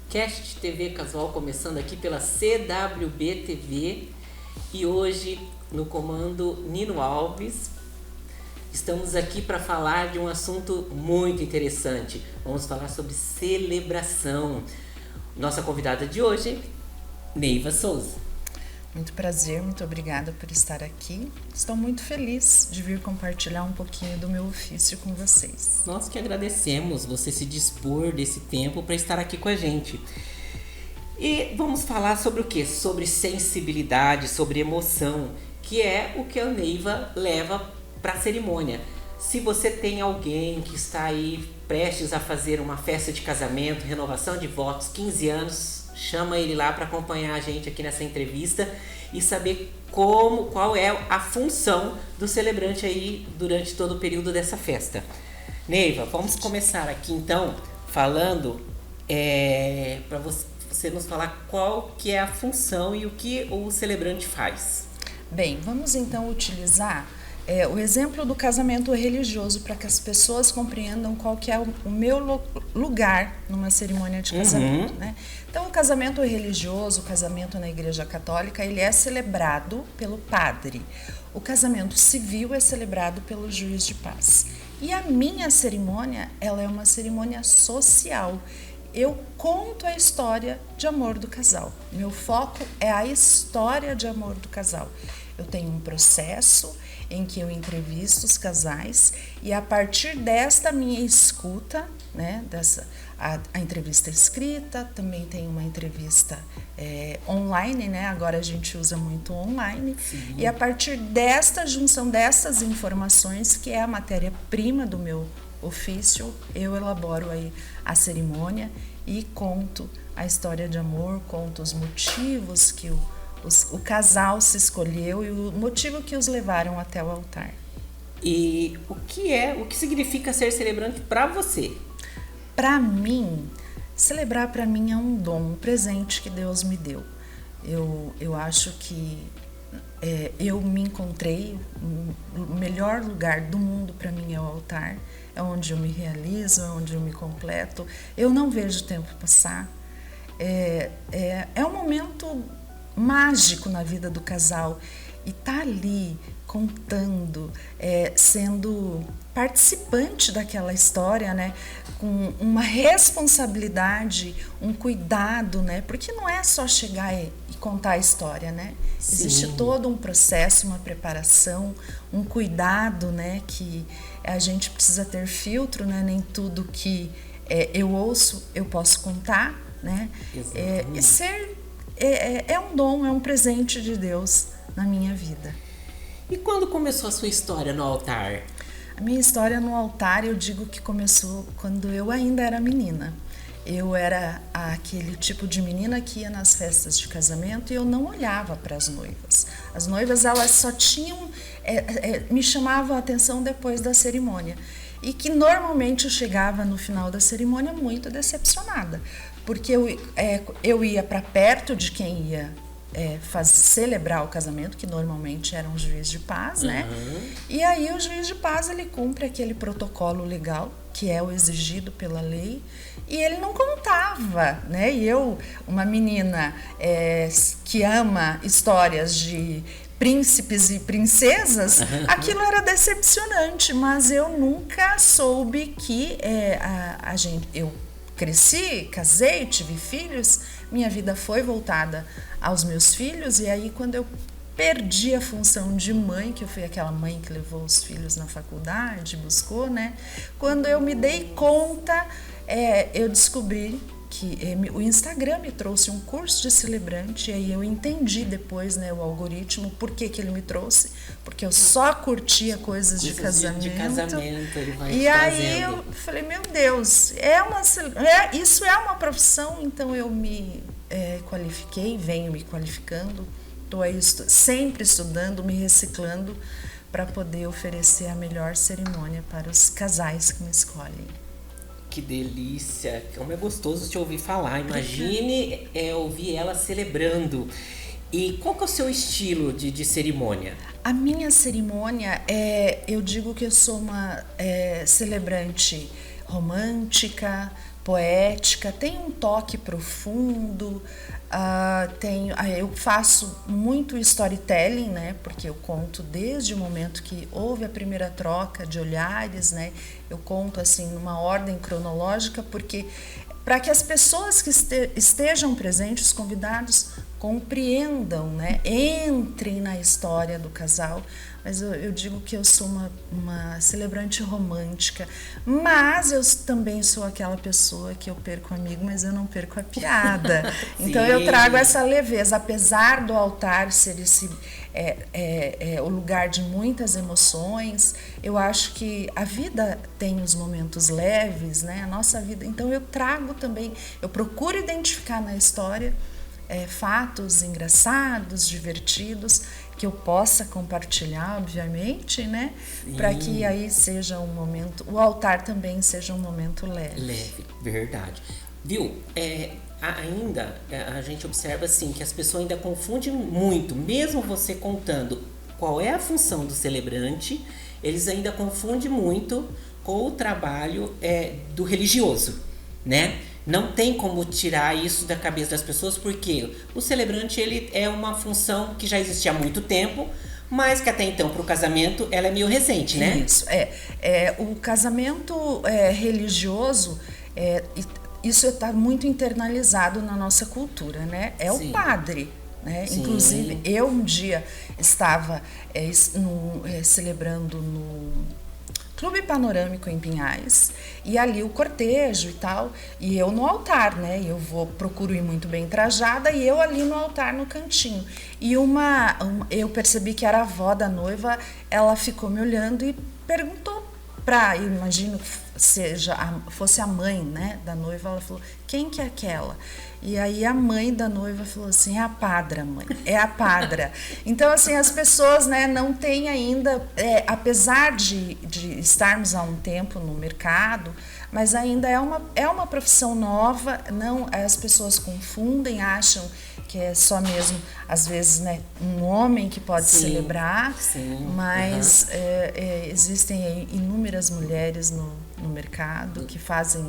Cast TV Casual começando aqui pela CWB TV e hoje no comando Nino Alves. Estamos aqui para falar de um assunto muito interessante. Vamos falar sobre celebração. Nossa convidada de hoje, Neiva Souza. Muito prazer, muito obrigada por estar aqui. Estou muito feliz de vir compartilhar um pouquinho do meu ofício com vocês. Nós que agradecemos você se dispor desse tempo para estar aqui com a gente. E vamos falar sobre o quê? Sobre sensibilidade, sobre emoção, que é o que a Neiva leva para a cerimônia. Se você tem alguém que está aí prestes a fazer uma festa de casamento, renovação de votos, 15 anos, chama ele lá para acompanhar a gente aqui nessa entrevista e saber qual é a função do celebrante aí durante todo o período dessa festa. Neiva, vamos começar aqui então falando para você nos falar qual que é a função e o que o celebrante faz. Bem, vamos então utilizar o exemplo do casamento religioso para que as pessoas compreendam qual que é o meu lugar numa cerimônia de casamento, né? Então, o casamento religioso, o casamento na Igreja Católica, ele é celebrado pelo padre. O casamento civil é celebrado pelo juiz de paz. E a minha cerimônia, ela é uma cerimônia social. Eu conto a história de amor do casal. Meu foco é a história de amor do casal. Eu tenho um processo em que eu entrevisto os casais e a partir desta minha escuta, né, a entrevista escrita, também tem uma entrevista online, né, agora a gente usa muito online. Sim. E a partir desta junção dessas informações, que é a matéria-prima do meu ofício, eu elaboro aí a cerimônia e conto a história de amor, conto os motivos que o casal se escolheu e o motivo que os levaram até o altar. E o que significa ser celebrante para você? Para mim, celebrar para mim é um dom, um presente que Deus me deu. Eu acho que eu me encontrei, o melhor lugar do mundo para mim é o altar, é onde eu me realizo, é onde eu me completo. Eu não vejo o tempo passar. É um momento mágico na vida do casal e tá ali contando, sendo participante daquela história, né, com uma responsabilidade, um cuidado, né, porque não é só chegar e contar a história, né, Sim. Existe todo um processo, uma preparação, um cuidado, né, que a gente precisa ter filtro, né, nem tudo que eu ouço eu posso contar, né, e ser é um dom, é um presente de Deus na minha vida. E quando começou a sua história no altar? A minha história no altar, eu digo que começou quando eu ainda era menina. Eu era aquele tipo de menina que ia nas festas de casamento e eu não olhava para as noivas. As noivas, elas só tinham, me chamavam a atenção depois da cerimônia. E que normalmente eu chegava no final da cerimônia muito decepcionada. Porque eu ia para perto de quem ia celebrar o casamento, que normalmente era um juiz de paz, né? E aí o juiz de paz, ele cumpre aquele protocolo legal, que é o exigido pela lei, e ele não contava, né? E eu, uma menina que ama histórias de príncipes e princesas, aquilo era decepcionante, mas eu nunca soube que eu cresci, casei, tive filhos, minha vida foi voltada aos meus filhos, e aí quando eu perdi a função de mãe, que eu fui aquela mãe que levou os filhos na faculdade, buscou, né? Quando eu me dei conta, eu descobri que o Instagram me trouxe um curso de celebrante, e aí eu entendi depois, né, o algoritmo, por que ele me trouxe, porque eu só curtia coisas de casamento. Ele vai e aí eu falei, meu Deus, isso é uma profissão, então eu me qualifiquei, venho me qualificando, estou aí sempre estudando, me reciclando, para poder oferecer a melhor cerimônia para os casais que me escolhem. Que delícia, como é gostoso te ouvir falar. Imagine ouvir ela celebrando. E qual que é o seu estilo de cerimônia? A minha cerimônia, eu digo que eu sou uma celebrante romântica, poética, tem um toque profundo. Eu faço muito storytelling, né? Porque eu conto desde o momento que houve a primeira troca de olhares, né? Eu conto assim numa ordem cronológica, porque para que as pessoas que estejam presentes, os convidados, compreendam, né? Entrem na história do casal. Mas eu digo que eu sou uma celebrante romântica, mas eu também sou aquela pessoa que eu perco o amigo, mas eu não perco a piada. Então eu trago essa leveza, apesar do altar ser o lugar de muitas emoções. Eu acho que a vida tem os momentos leves, né? A nossa vida. Então eu trago também, eu procuro identificar na história fatos engraçados, divertidos, que eu possa compartilhar, obviamente, né? Para que aí seja um momento, o altar também seja um momento leve. Leve, verdade. Viu? Ainda a gente observa assim que as pessoas ainda confundem muito, mesmo você contando qual é a função do celebrante, eles ainda confundem muito com o trabalho do religioso, né? Não tem como tirar isso da cabeça das pessoas, porque o celebrante ele é uma função que já existia há muito tempo, mas que até então para o casamento ela é meio recente, né? Isso, o casamento religioso, isso está muito internalizado na nossa cultura, né? Sim. O padre, né? Sim. Inclusive, eu um dia estava celebrando no Clube Panorâmico em Pinhais, e ali o cortejo e tal, e eu no altar, né? Procuro ir muito bem trajada, e eu ali no altar no cantinho. E eu percebi que era a avó da noiva, ela ficou me olhando e perguntou eu imagino que fosse a mãe, né, da noiva. Ela falou: quem que é aquela? E aí a mãe da noiva falou assim: é a padra, mãe, é a padra. Então, assim, as pessoas, né, não têm ainda, apesar de estarmos há um tempo no mercado, mas ainda é uma profissão nova. Não, as pessoas confundem, acham que é só mesmo, às vezes, né, um homem que pode celebrar, mas existem inúmeras mulheres no mercado que fazem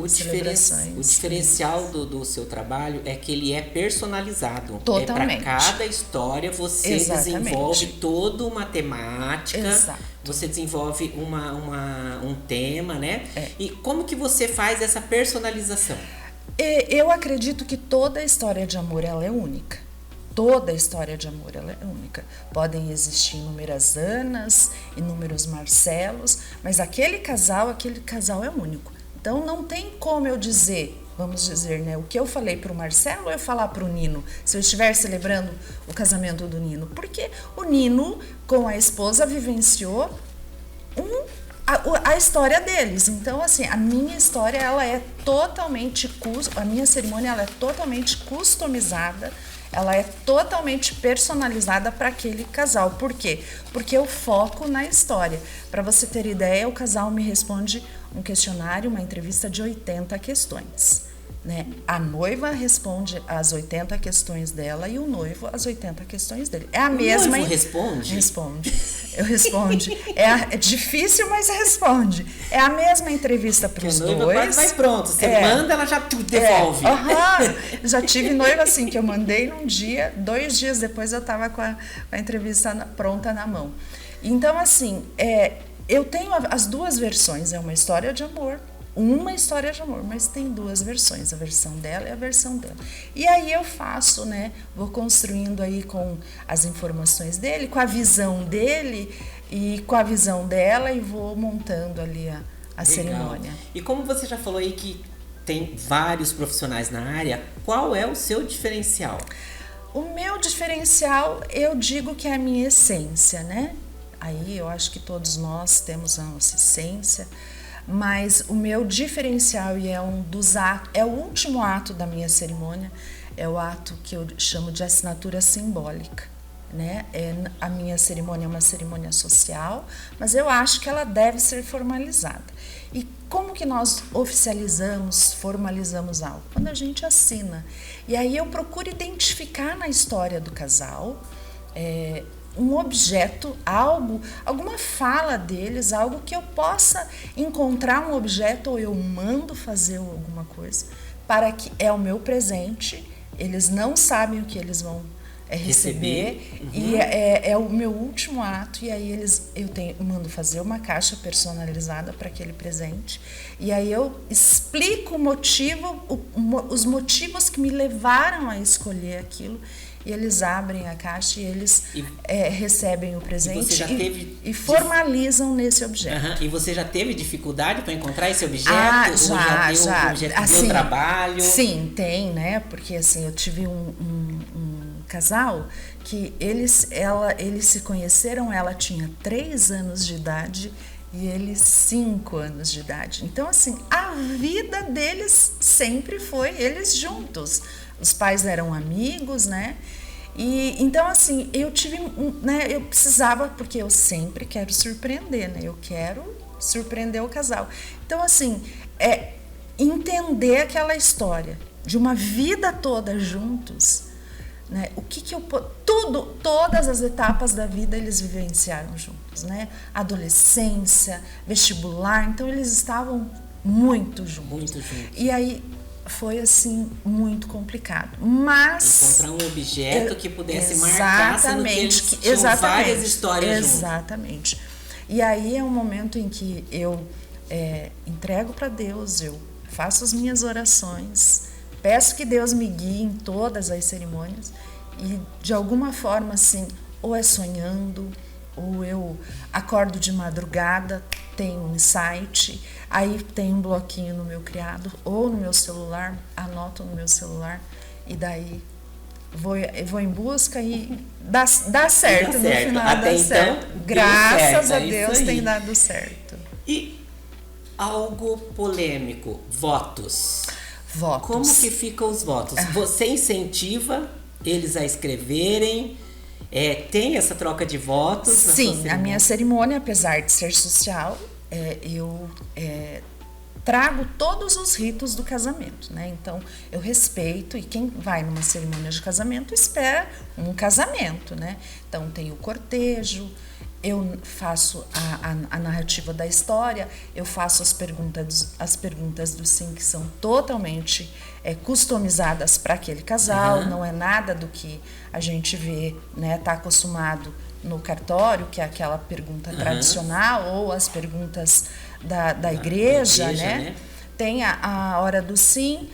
celebrações. O diferencial do seu trabalho é que ele é personalizado. Totalmente. Para cada história você desenvolve toda uma temática. Exato. Você desenvolve um tema, né? E como que você faz essa personalização? Eu acredito que toda história de amor ela é única. Toda história de amor ela é única. Podem existir inúmeras Anas, inúmeros Marcelos, mas aquele casal é único. Então não tem como eu dizer, vamos dizer, né, o que eu falei para o Marcelo ou eu falar para o Nino, se eu estiver celebrando o casamento do Nino. Porque o Nino, com a esposa, vivenciou a história deles. Então, assim, a minha história, ela é totalmente, a minha cerimônia, ela é totalmente customizada, ela é totalmente personalizada para aquele casal. Por quê? Porque eu foco na história. Para você ter ideia, o casal me responde um questionário, uma entrevista de 80 questões. Né? A noiva responde as 80 questões dela e o noivo as 80 questões dele. É a mesma. O noivo responde? Responde. Eu respondo. É difícil, mas responde. É a mesma entrevista para os dois. Quase vai pronto. Você manda, ela já devolve. Já tive noiva assim, que eu mandei num dia, 2 dias depois eu estava com a entrevista pronta na mão. Então, assim, eu tenho as duas versões. É uma história de amor. Uma história de amor, mas tem 2 versões, a versão dela e a versão dela. E aí eu faço, né? Vou construindo aí com as informações dele, com a visão dele e com a visão dela, e vou montando ali a cerimônia. E como você já falou aí que tem vários profissionais na área, qual é o seu diferencial? O meu diferencial, eu digo que é a minha essência, né? Aí eu acho que todos nós temos a nossa essência. Mas o meu diferencial, e é o último ato da minha cerimônia, é o ato que eu chamo de assinatura simbólica, né? A minha cerimônia é uma cerimônia social, mas eu acho que ela deve ser formalizada. E como que nós oficializamos, formalizamos algo? Quando a gente assina. E aí eu procuro identificar na história do casal um objeto, algo, alguma fala deles, algo que eu possa encontrar um objeto ou eu mando fazer alguma coisa, para que é o meu presente, eles não sabem o que eles vão receber. E é o meu último ato, e aí eu mando fazer uma caixa personalizada para aquele presente, e aí eu explico o motivo, os motivos que me levaram a escolher aquilo, e eles abrem a caixa e eles recebem o presente e formalizam nesse objeto. E você já teve dificuldade para encontrar esse objeto? Já. Um objeto que deu trabalho? Sim, tem, né? Porque assim, eu tive um casal que eles se conheceram, ela tinha 3 anos de idade e ele 5 anos de idade. Então, assim, a vida deles sempre foi eles juntos. Os pais eram amigos, né? E então, assim, eu tive, né? Eu precisava, porque eu sempre quero surpreender, né? Eu quero surpreender o casal. Então, assim, entender aquela história de uma vida toda juntos, né? O que eu todas as etapas da vida eles vivenciaram juntos, né? Adolescência, vestibular, então eles estavam muito juntos. Muito juntos. E aí foi assim muito complicado, mas encontrar um objeto que pudesse marcar, sendo que eles tinham várias histórias juntos. Exatamente. E aí é um momento em que eu entrego para Deus, eu faço as minhas orações, peço que Deus me guie em todas as cerimônias, e de alguma forma, assim, ou é sonhando, ou eu acordo de madrugada, tenho um insight, aí tem um bloquinho no meu criado, ou no meu celular, anoto no meu celular, e daí vou em busca e dá certo, no final até dá então, certo. Graças a Deus tem dado certo. E algo polêmico, votos. Como que ficam os votos? Você incentiva eles a escreverem? Tem essa troca de votos? Sim, a minha cerimônia, apesar de ser social, eu trago todos os ritos do casamento, né? Então, eu respeito, e quem vai numa cerimônia de casamento espera um casamento, né? Então, tem o cortejo, eu faço a narrativa da história, eu faço as perguntas do sim, que são totalmente customizadas para aquele casal, não é nada do que a gente vê, né, tá acostumado no cartório, que é aquela pergunta tradicional, ou as perguntas da igreja, né? Tem a hora do sim,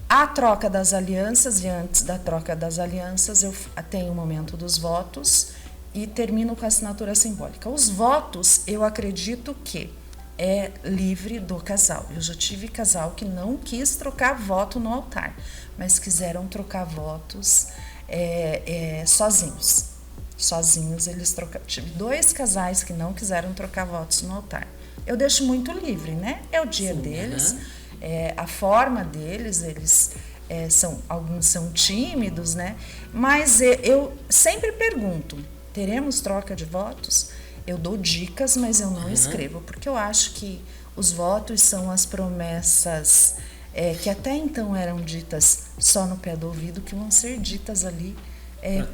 a troca das alianças, e antes da troca das alianças eu tenho o momento dos votos, e termino com a assinatura simbólica. Os votos, eu acredito que é livre do casal. Eu já tive casal que não quis trocar voto no altar, mas quiseram trocar votos sozinhos. Sozinhos eles trocaram. Tive 2 casais que não quiseram trocar votos no altar. Eu deixo muito livre, né? É o dia deles, a forma deles, eles... alguns são tímidos, né? Mas eu sempre pergunto: teremos troca de votos? Eu dou dicas, mas eu não escrevo, porque eu acho que os votos são as promessas que até então eram ditas só no pé do ouvido, que vão ser ditas ali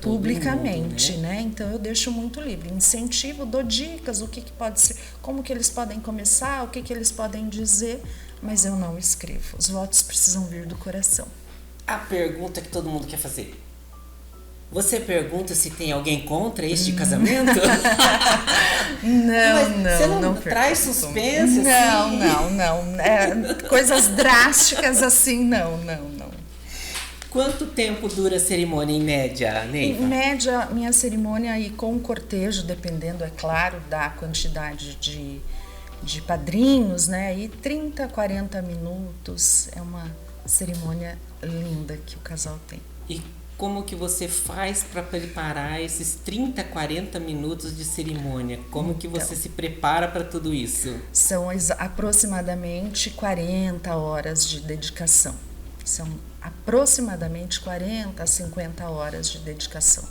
publicamente, mundo, né? Então eu deixo muito livre, incentivo, dou dicas, o que pode ser, como que eles podem começar, o que eles podem dizer, mas eu não escrevo. Os votos precisam vir do coração. A pergunta que todo mundo quer fazer: você pergunta se tem alguém contra este casamento? Você não traz suspense? Não. Coisas drásticas assim, não. Quanto tempo dura a cerimônia em média, Neiva? Em média, minha cerimônia, e com o cortejo, dependendo, é claro, da quantidade de padrinhos, né? E 30, 40 minutos. É uma cerimônia linda que o casal tem. E como que você faz para preparar esses 30, 40 minutos de cerimônia? Como que você se prepara para tudo isso? São aproximadamente 40 horas de dedicação. São aproximadamente 40 a 50 horas de dedicação.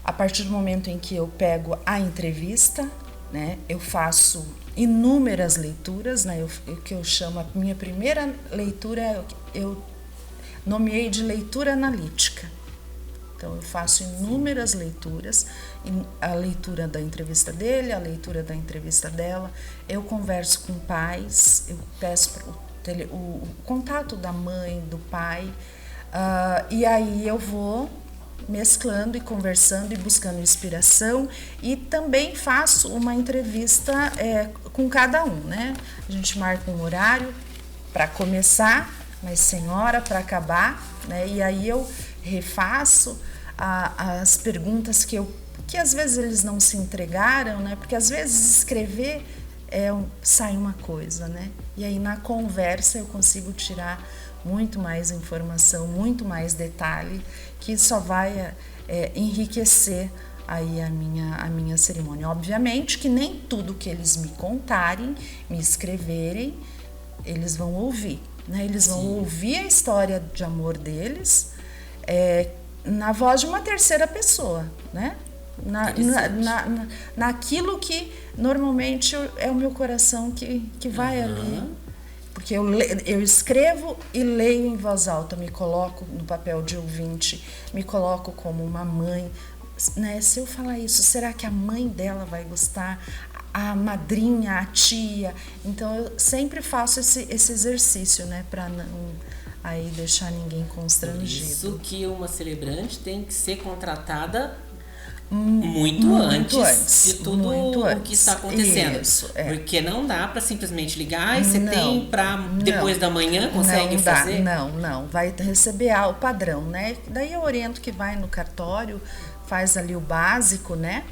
A partir do momento em que eu pego a entrevista, né, eu faço inúmeras leituras, né, o que eu chamo, a minha primeira leitura, eu nomeei de leitura analítica. Então eu faço inúmeras leituras, a leitura da entrevista dele, a leitura da entrevista dela. Eu converso com pais, eu peço o contato da mãe, do pai, e aí eu vou mesclando e conversando e buscando inspiração, e também faço uma entrevista com cada um, né? A gente marca um horário para começar, mas sem hora para acabar, né? E aí eu refaço as perguntas que às vezes eles não se entregaram, né? Porque às vezes escrever sai uma coisa, né? E aí na conversa eu consigo tirar muito mais informação, muito mais detalhe, que só vai enriquecer aí a minha cerimônia. Obviamente que nem tudo que eles me contarem, me escreverem, eles vão ouvir, né? Eles vão ouvir a história de amor deles na voz de uma terceira pessoa, né? Naquilo que normalmente é o meu coração que vai ali. Porque eu escrevo e leio em voz alta, me coloco no papel de ouvinte, me coloco como uma mãe, né? Se eu falar isso, será que a mãe dela vai gostar? A madrinha, a tia? Então eu sempre faço esse exercício, né? Para não aí deixar ninguém constrangido. Isso que uma celebrante tem que ser contratada muito antes de tudo o que está acontecendo. Isso, Porque não dá para simplesmente ligar e você tem para depois da manhã consegue fazer? Não. Vai receber o padrão, né? Daí eu oriento que vai no cartório, faz ali o básico, né?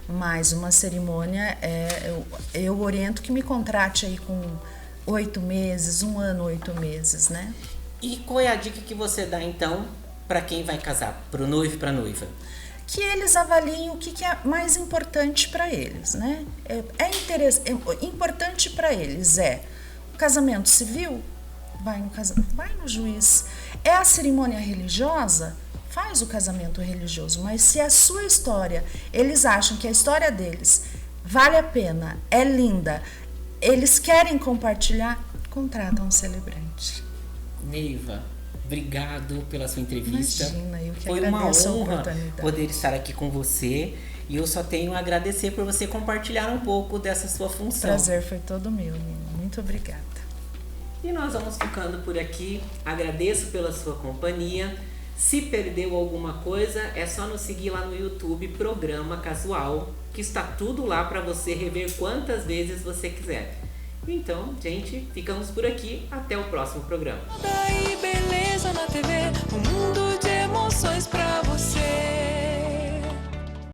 Mas uma cerimônia, eu oriento que me contrate aí com 8 meses, 1 ano, 8 meses, né? E qual é a dica que você dá então para quem vai casar, para o noivo e para a noiva? Que eles avaliem o que é mais importante para eles, né? Importante para eles o casamento civil, vai no juiz. É a cerimônia religiosa, faz o casamento religioso. Mas se a sua história, eles acham que a história deles vale a pena, é linda, eles querem compartilhar, contratam um celebrante. Neiva, obrigado pela sua entrevista. Imagina, eu que foi uma honra a poder estar aqui com você, e eu só tenho a agradecer por você compartilhar um pouco dessa sua função. O prazer foi todo meu, Nina. Muito obrigada. E nós vamos ficando por aqui. Agradeço pela sua companhia. Se perdeu alguma coisa, é só nos seguir lá no YouTube, Programa Casual, que está tudo lá para você rever quantas vezes você quiser. Então, gente, ficamos por aqui. Até o próximo programa. Daí beleza na TV, um mundo de emoções pra você.